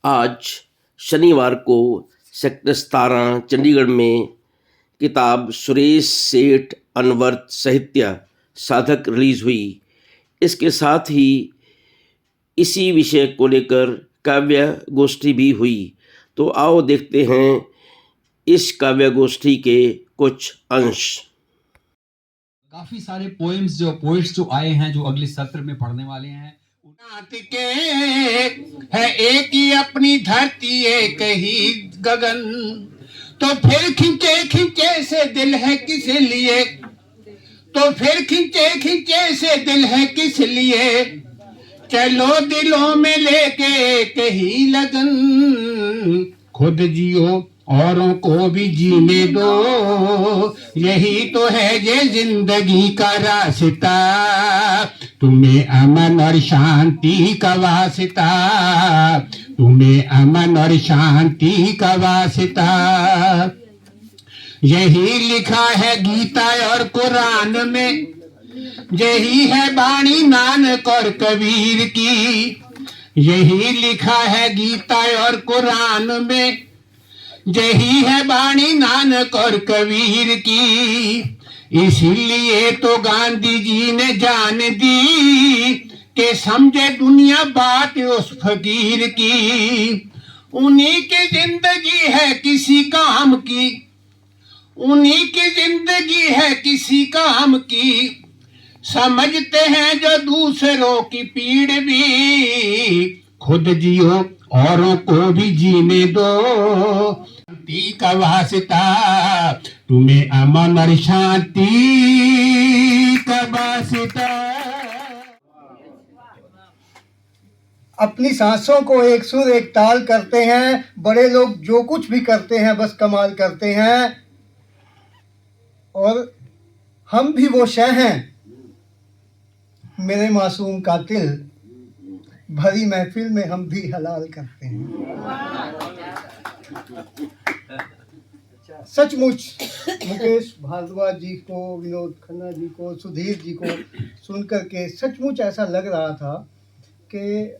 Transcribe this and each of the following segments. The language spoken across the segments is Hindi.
आज शनिवार को सेक्टर 17 चंडीगढ़ में किताब सुरेश सेठ अनवर्त साहित्य साधक रिलीज हुई। इसके साथ ही इसी विषय को लेकर काव्य गोष्ठी भी हुई। तो आओ देखते हैं इस काव्य गोष्ठी के कुछ अंश। काफी सारे पोएम्स जो आए हैं जो अगले सत्र में पढ़ने वाले हैं। के है एक ही अपनी धरती एक ही गगन, तो फिर खिंचे खिंचे से दिल है किस लिए, तो फिर खिंचे खिंचे से दिल है किस लिए, चलो दिलों में लेके एक ही लगन, खुद जियो औरों को भी जीने दो, यही तो है ये जिंदगी का रास्ता, तुम्हें अमन और शांति का वास्ता, तुम्हें अमन और शांति का वास्ता। यही लिखा है गीता और कुरान में, यही है बाणी नानक और कबीर की, यही लिखा है गीता और कुरान में, यही है बाणी नानक और कबीर की, इसीलिए तो गांधी जी ने जान दी कि समझे दुनिया बात उस फकीर की, उन्हीं की जिंदगी है किसी काम की, उन्हीं की जिंदगी है किसी काम की, समझते हैं जो दूसरों की पीड़ भी, खुद जियो औरों को भी जीने दो, शांति का वास्ता, तुम्हें अमन और शांति का वास्ता। अपनी सांसों को एक सुर एक ताल करते हैं, बड़े लोग जो कुछ भी करते हैं बस कमाल करते हैं, और हम भी वो शह हैं मेरे मासूम कातिल, भरी महफिल में हम भी हलाल करते हैं। सचमुच मुकेश भारद्वाज जी को, विनोद खन्ना जी को, सुधीर जी को सुनकर के सचमुच ऐसा लग रहा था कि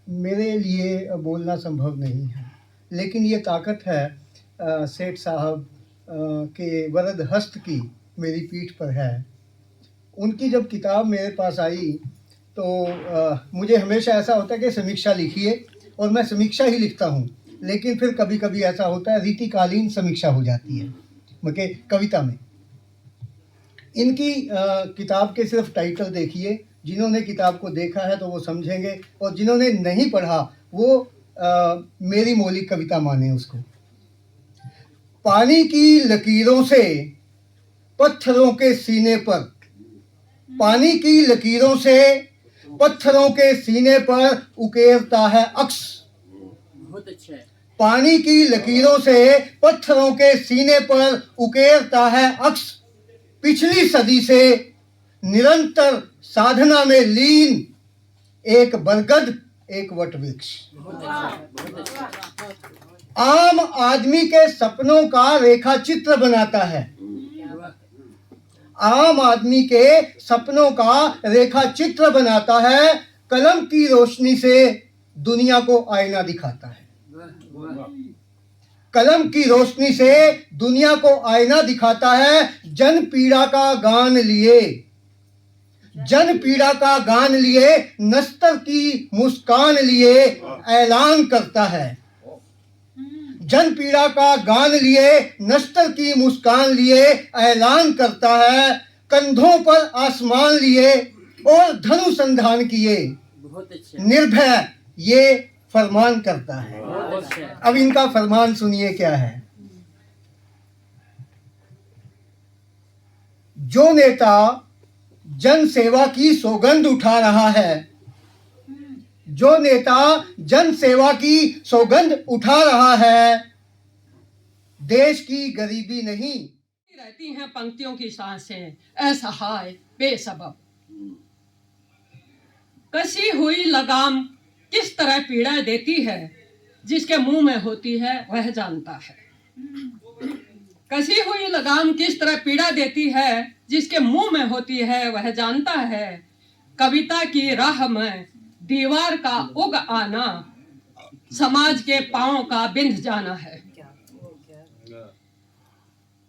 मेरे लिए बोलना संभव नहीं है, लेकिन ये ताकत है सेठ साहब के वरद हस्त की मेरी पीठ पर है। उनकी जब किताब मेरे पास आई तो मुझे हमेशा ऐसा होता है कि समीक्षा लिखिए, और मैं समीक्षा ही लिखता हूँ, लेकिन फिर कभी कभी ऐसा होता है रीतिकालीन समीक्षा हो जाती है मतलब कविता में। इनकी किताब के सिर्फ टाइटल देखिए, जिन्होंने किताब को देखा है तो वो समझेंगे, और जिन्होंने नहीं पढ़ा वो मेरी मौलिक कविता माने उसको। पानी की लकीरों से पत्थरों के सीने पर, पानी की लकीरों से पत्थरों के सीने पर उकेरता है अक्स। बहुत अच्छा है। पानी की लकीरों से पत्थरों के सीने पर उकेरता है अक्स, पिछली सदी से निरंतर साधना में लीन एक बरगद एक वटवृक्ष। आम आदमी के सपनों का रेखा चित्र बनाता है, आम आदमी के सपनों का रेखा चित्र बनाता है, कलम की रोशनी से दुनिया को आईना दिखाता है, कलम की रोशनी से दुनिया को आईना दिखाता है। जन पीड़ा का गान लिए, जन पीड़ा का गान लिए, नस्तर की मुस्कान लिए ऐलान करता है, जन पीड़ा का गान लिए, नस्तर की मुस्कान लिए ऐलान करता है, कंधों पर आसमान लिए और धनुसंधान किए निर्भय ये फरमान करता है। अब इनका फरमान सुनिए क्या है। जो नेता जन सेवा की सौगंध उठा रहा है, जो नेता जन सेवा की सौगंध उठा रहा है, देश की गरीबी नहीं रहती हैं पंक्तियों की सांसें, असहाय बेसबब, कसी हुई लगाम किस तरह पीड़ा देती है, जिसके मुंह में होती है वह जानता है। कसी हुई लगाम किस तरह पीड़ा देती है, जिसके मुंह में होती है वह जानता है। कविता की राह में दीवार का उग आना समाज के पांव का बिंध जाना है।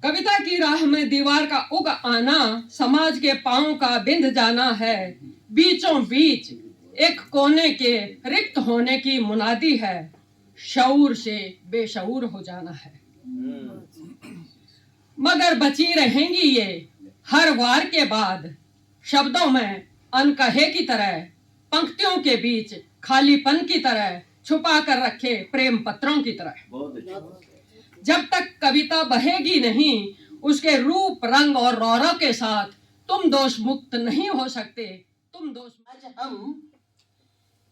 कविता की राह में दीवार का उग आना समाज के पांव का बिंध जाना है। बीचों बीच एक कोने के रिक्त होने की मुनादी है। शऊर से बेशऊर हो जाना है। मगर बची रहेंगी ये हर वार के बाद शब्दों में अनकहे की तरह, पंक्तियों के बीच खालीपन की तरह, छुपा कर रखे प्रेम पत्रों की तरह। जब तक कविता बहेगी नहीं उसके रूप रंग और रौरव के साथ तुम दोष मुक्त नहीं हो सकते। तुम दोष आज हम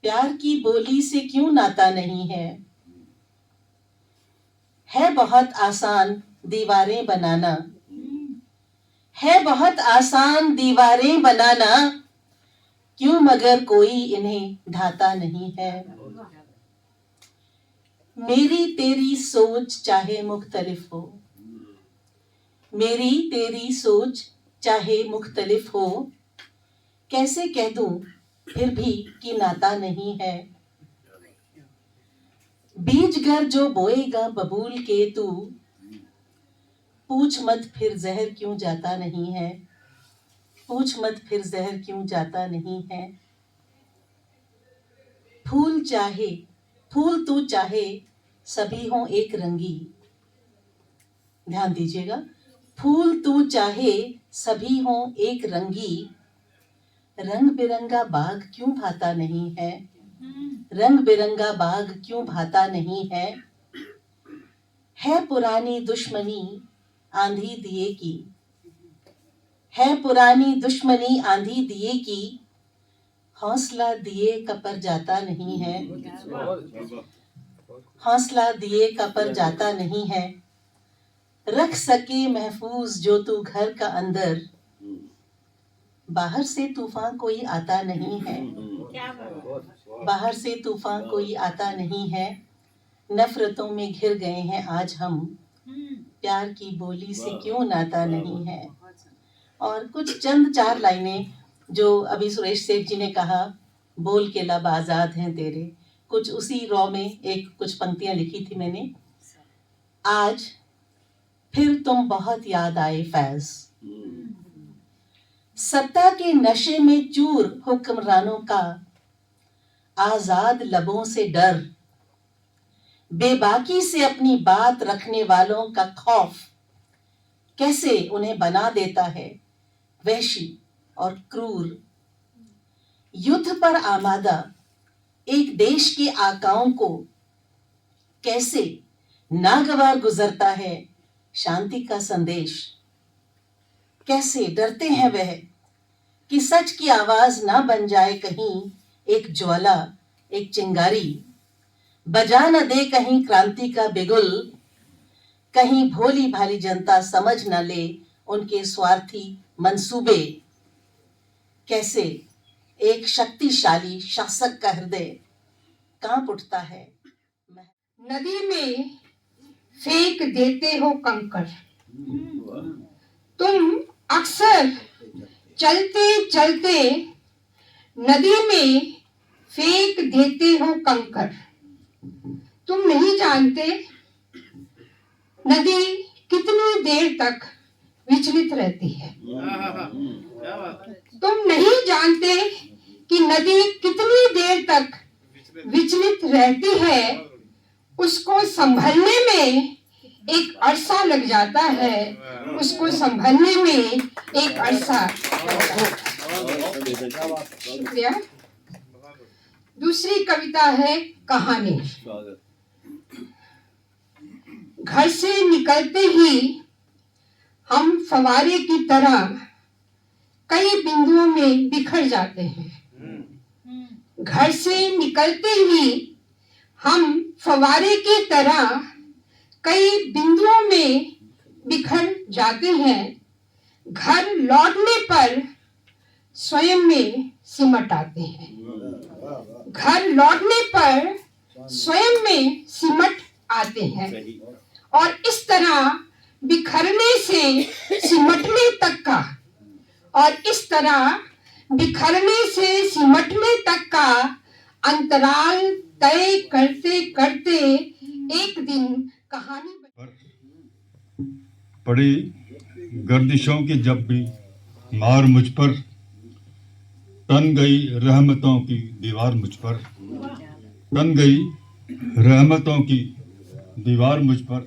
प्यार की बोली से क्यों नाता नहीं है बहुत आसान दीवारें बनाना, है बहुत आसान दीवारें बनाना, क्यों मगर कोई इन्हें ढाता नहीं है। मेरी तेरी सोच चाहे मुख्तलिफ हो, मेरी तेरी सोच चाहे मुख्तलिफ हो, कैसे कह दूं फिर भी कि नाता नहीं है। बीज घर जो बोएगा बबूल के तू, पूछ मत फिर जहर क्यों जाता नहीं है, पूछ मत फिर जहर क्यों जाता नहीं है। फूल तू चाहे सभी हों एक रंगी, ध्यान दीजिएगा, फूल तू चाहे सभी हों एक रंगी, रंग बिरंगा बाग क्यों भाता नहीं है, रंग बिरंगा बाग क्यों भाता नहीं है पुरानी दुश्मनी आंधी दिए की, है पुरानी दुश्मनी आंधी दिए की, हौसला दिए का पर जाता नहीं है, हौसला दिए का पर जाता नहीं है। रख सके महफूज जो तू घर का अंदर, बाहर से तूफान कोई आता नहीं है, बाहर से तूफान कोई आता नहीं है। नफरतों में घिर गए हैं आज हम, प्यार की बोली से क्यों नाता नहीं है। और कुछ चंद चार लाइनें जो अभी सुरेश सेठ जी ने कहा, बोल के लब आजाद हैं तेरे, कुछ उसी रॉ में एक कुछ पंक्तियां लिखी थी मैंने। आज फिर तुम बहुत याद आए फैज, सत्ता के नशे में चूर हुक्मरानों का, आजाद लबों से डर, बेबाकी से अपनी बात रखने वालों का खौफ, कैसे उन्हें बना देता है वहशी और क्रूर। युद्ध पर आमादा एक देश के आकाओं को कैसे नागवार गुजरता है शांति का संदेश। कैसे डरते हैं वह कि सच की आवाज ना बन जाए कहीं एक ज्वाला, एक चिंगारी, बजा न दे कहीं क्रांति का बिगुल, कहीं भोली भाली जनता समझ न ले उनके स्वार्थी मंसूबे। कैसे एक शक्तिशाली शासक का हृदय कांप उठता है। नदी में फेंक देते हो कंकड़, तुम अक्सर चलते चलते नदी में फेंक देते हो कंकड़। तुम नहीं जानते नदी कितनी देर तक विचलित रहती है। तुम नहीं जानते कि नदी कितनी देर तक विचलित रहती है। उसको संभलने में एक अरसा लग जाता है, उसको संभलने में एक अरसा शुक्रिया। दूसरी कविता है कहानी। घर से निकलते ही हम फवारे की तरह कई बिंदुओं में बिखर जाते हैं। घर से निकलते ही हम फवारे की तरह कई बिंदुओं में बिखर जाते हैं। घर लौटने पर स्वयं में सिमट आते हैं। घर लौटने पर स्वयं में सिमट आते हैं और इस तरह बिखरने से सिमटने तक का अंतराल तय करते करते एक दिन कहानी पड़ी गर्दिशों की जब भी मार मुझ पर, तन गई रहमतों की दीवार मुझ पर, तन गई रहमतों की दीवार मुझ पर।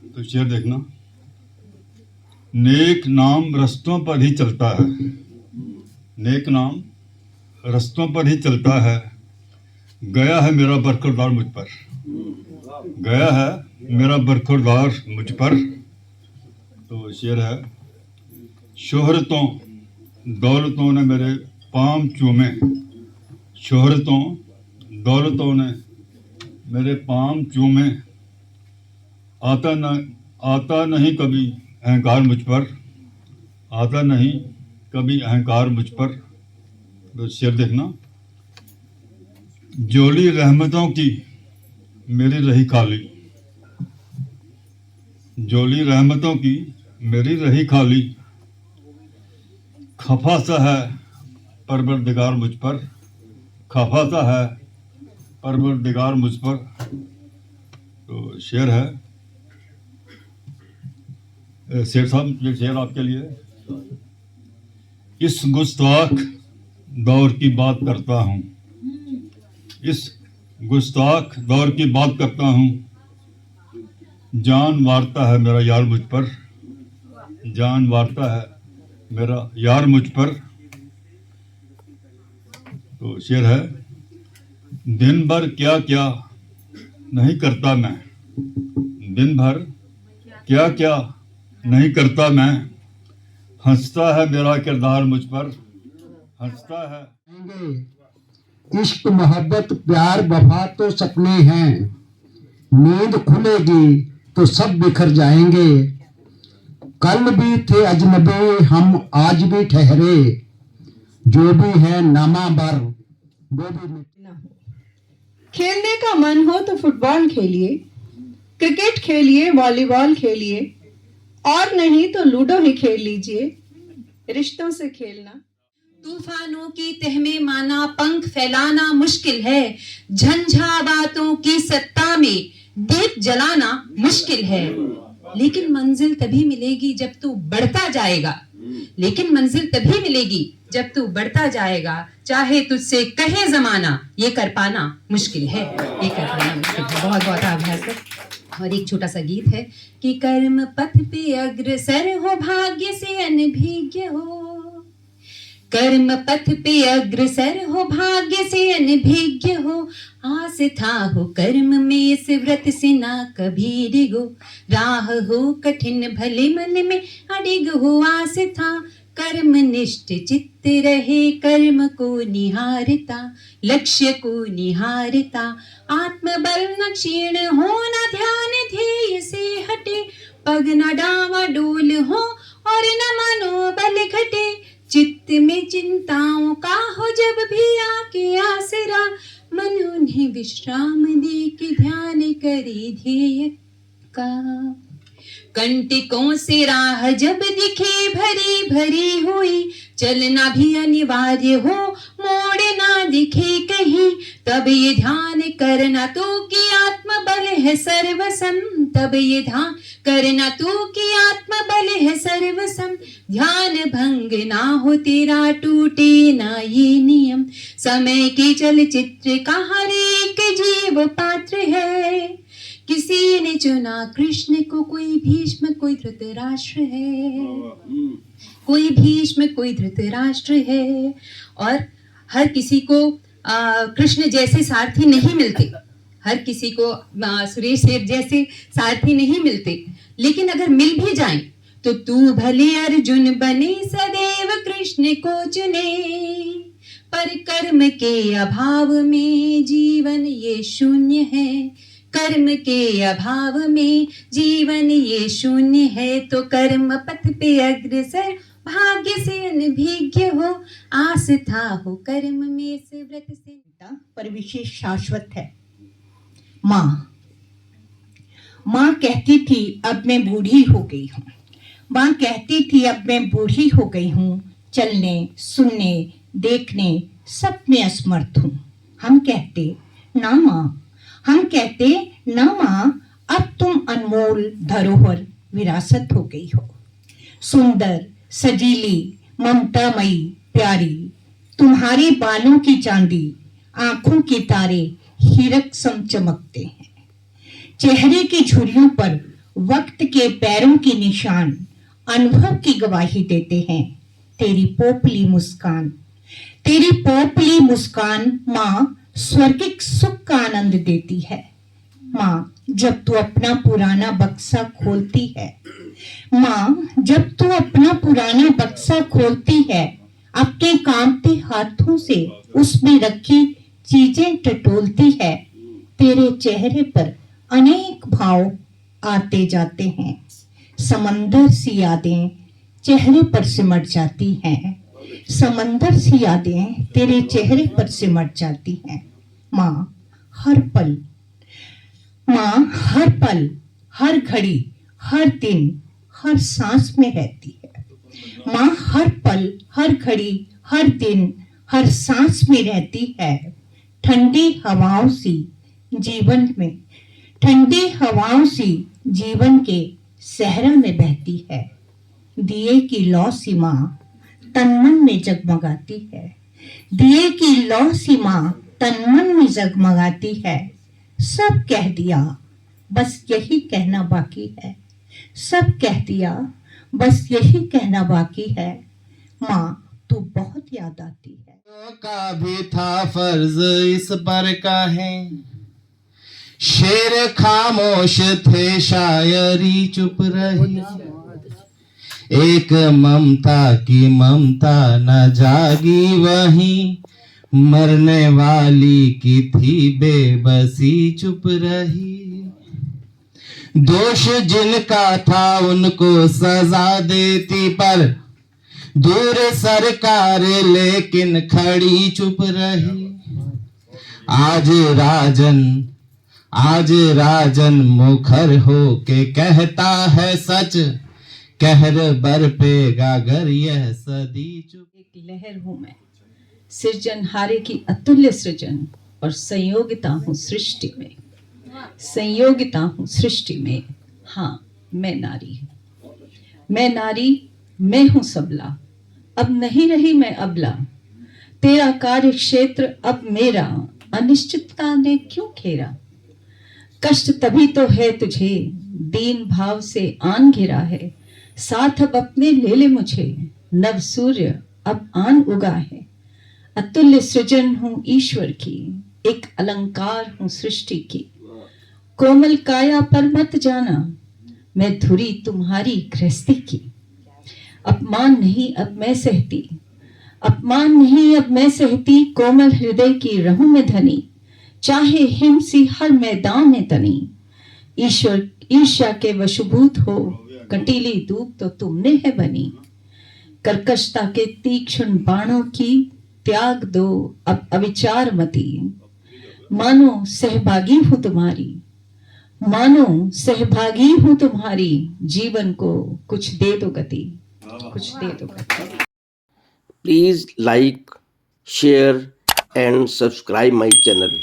तो शेर देखना, नेक नाम रस्तों पर ही चलता है, नेक नाम रस्तों पर ही चलता है, गया है मेरा बरखुरदार मुझ पर, गया है मेरा बरखुरदार मुझ पर। तो शेर है, शोहरतों दौलतों ने मेरे पाम चूमे, शोहरतों दौलतों ने मेरे पाम चूमे, आता नहीं कभी अहंकार मुझ पर, आता नहीं कभी अहंकार मुझ पर। तो शेर देखना, जोली रहमतों की मेरी रही खाली, जोली रहमतों की मेरी रही खाली, खफा सा है परवरदिगार मुझ पर, खफा सा है परवरदिगार मुझ पर। तो शेर है, शेर साहब ये शेर आपके लिए। इस गुस्ताख दौर की बात करता हूँ, इस गुस्ताख दौर की बात करता हूँ, जान मारता है मेरा यार मुझ पर, जान मारता है मेरा यार मुझ पर। तो शेर है, दिन भर क्या क्या नहीं करता मैं, दिन भर क्या क्या नहीं करता मैं, हंसता है मेरा किरदार मुझ पर, हंसता है। इश्क मोहब्बत प्यार वफा तो सपने हैं, नींद खुलेगी तो सब बिखर जाएंगे, कल भी थे अजनबी हम आज भी ठहरे, जो भी है नामा बर वो भी खेलने का मन हो तो फुटबॉल खेलिए, क्रिकेट खेलिए, वॉलीबॉल खेलिए, और नहीं तो लूडो ही खेल लीजिए। रिश्तों से खेलना। तूफानों की तह में माना पंख फैलाना मुश्किल है, झंझावातों की सत्ता में दीप जलाना मुश्किल है, लेकिन मंजिल तभी मिलेगी जब तू बढ़ता जाएगा, लेकिन मंजिल तभी मिलेगी जब तू बढ़ता जाएगा, चाहे तुझसे कहे जमाना ये कर पाना मुश्किल है, ये कर पाना मुश्किल है। बहुत बहुत आभार सर। और एक छोटा सा गीत है कि कर्म पथ पे अग्रसर हो, भाग्य से अनभिज्ञ हो, कर्म पथ पे अग्रसर हो, भाग्य से अनभिज्ञ हो, आस था हो कर्म में इस व्रत से ना कभी डिगो, राह हो कठिन भले मन में अडिग हो, आस था कर्म निष्ठ चित्त रहे, कर्म को निहारता लक्ष्य को निहारता, आत्मबल न क्षीण हो न ध्यान ध्येय से हटे, पग न डावा डोल हो और न मनोबल घटे, चित्त में चिंताओं का हो जब भी आके आसरा, मन उन्हें विश्राम दे के ध्यान करे ध्येय का, कंटकों से राह जब दिखे भरी भरी हुई, चलना भी अनिवार्य हो मोड़ ना दिखे कहीं, तब ये ध्यान करना तू कि आत्मबल है सर्वसम, तब ये ध्यान करना तू कि आत्मबल है सर्वसम, ध्यान भंग ना हो तेरा टूटे ना ये नियम, समय के चलचित्र का हर एक जीव पात्र है, किसी ने चुना कृष्ण को, कोई भीष्म कोई धृतराष्ट्र है, कोई भीष्म कोई धृतराष्ट्र है, और हर किसी को कृष्ण जैसे सारथी नहीं मिलते, हर किसी को सुरेश सेठ जैसे सारथी नहीं मिलते, लेकिन अगर मिल भी जाएं तो तू भले अर्जुन बने सदैव कृष्ण को चुने, पर कर्म के अभाव में जीवन ये शून्य है, कर्म के अभाव में जीवन ये शून्य है, तो कर्म पथ पे अग्रसर भाग्य से अनभिज्ञ हो, आस्था हो कर्म में इस व्रत से, पर विशेष शाश्वत है। माँ कहती थी अब मैं बूढ़ी हो गई हूँ, माँ कहती थी अब मैं बूढ़ी हो गई हूँ, चलने सुनने देखने सब में असमर्थ हूँ। हम कहते ना माँ, हम कहते ना माँ, अब तुम अनमोल धरोहर विरासत हो गई हो। सुंदर, सजीली, ममतामयी, प्यारी, तुम्हारे बालों की चांदी, आंखों के तारे हीरक सम चमकते हैं। चेहरे की झुर्रियों पर वक्त के पैरों के निशान अनुभव की गवाही देते हैं। तेरी पोपली मुस्कान, तेरी पोपली मुस्कान माँ स्वर्गिक सुख का आनंद देती है। माँ, जब तू अपना पुराना बक्सा खोलती है, माँ, जब तू अपना पुराना बक्सा खोलती है, अपने कांपते हाथों से उसमें रखी चीजें टटोलती है, तेरे चेहरे पर अनेक भाव आते जाते हैं। समंदर सी यादें चेहरे पर सिमट जाती हैं, समंदर सी यादें तेरे चेहरे पर सिमट जाती हैं। माँ, हर पल, माँ, हर पल, हर घड़ी, हर दिन, हर सांस में रहती है। माँ, हर पल, हर घड़ी, हर दिन, हर सांस में रहती है। ठंडी हवाओं सी जीवन में, ठंडी हवाओं सी जीवन के सहरा में बहती है। दिए की लौ सी माँ तन मन में जगमगाती है। दिए की लौ सी माँ तन मन में जगमगाती है। सब कह दिया, बस यही कहना बाकी है। सब कह दिया, बस यही कहना बाकी है। माँ, तू बहुत याद आती है। का भी था फर्ज इस पर का है, शेर खामोश थे शायरी चुप रही। एक ममता की ममता न जागी वहीं, मरने वाली की थी बेबसी चुप रही। दोष जिनका था उनको सजा देती, पर दूर सरकार लेकिन खड़ी चुप रही। आज राजन मुखर हो के कहता है सच, कहर बरपेगा अगर यह सदी चुप। एक लहर हूं मैं, सृजनहारे की अतुल्य सृजन, और संयोगिता हूँ सृष्टि में, संयोगिता हूँ सृष्टि में। हाँ, मैं नारी हूँ, मैं नारी, मैं हूँ सबला, अब नहीं रही मैं अबला। तेरा कार्य क्षेत्र अब मेरा, अनिश्चितता ने क्यों घेरा। कष्ट तभी तो है तुझे, दीन भाव से आन घिरा है। साथ अब अपने ले ले मुझे, नव सूर्य अब आन उगा है। अतुल्य सृजन हूँ ईश्वर की, एक अलंकार हूँ सृष्टि की। कोमल काया पर मत जाना, मैं धुरी तुम्हारी गृहस्थी की। अपमान नहीं अब मैं सहती, अपमान नहीं अब मैं सहती, कोमल हृदय की रहूं में धनी, चाहे हिमसी हर मैदान में तनी। ईश्वर ईर्ष्या के वशभूत हो, कटीली धूप तो तुमने है बनी। कर्कशता के तीक्ष्ण बाणों की त्याग दो अब अविचार मती। मानो सहभागी हूं तुम्हारी, मानो सहभागी हूं तुम्हारी, जीवन को कुछ दे दो गति, कुछ दे दो गति। Please like, share and subscribe my channel.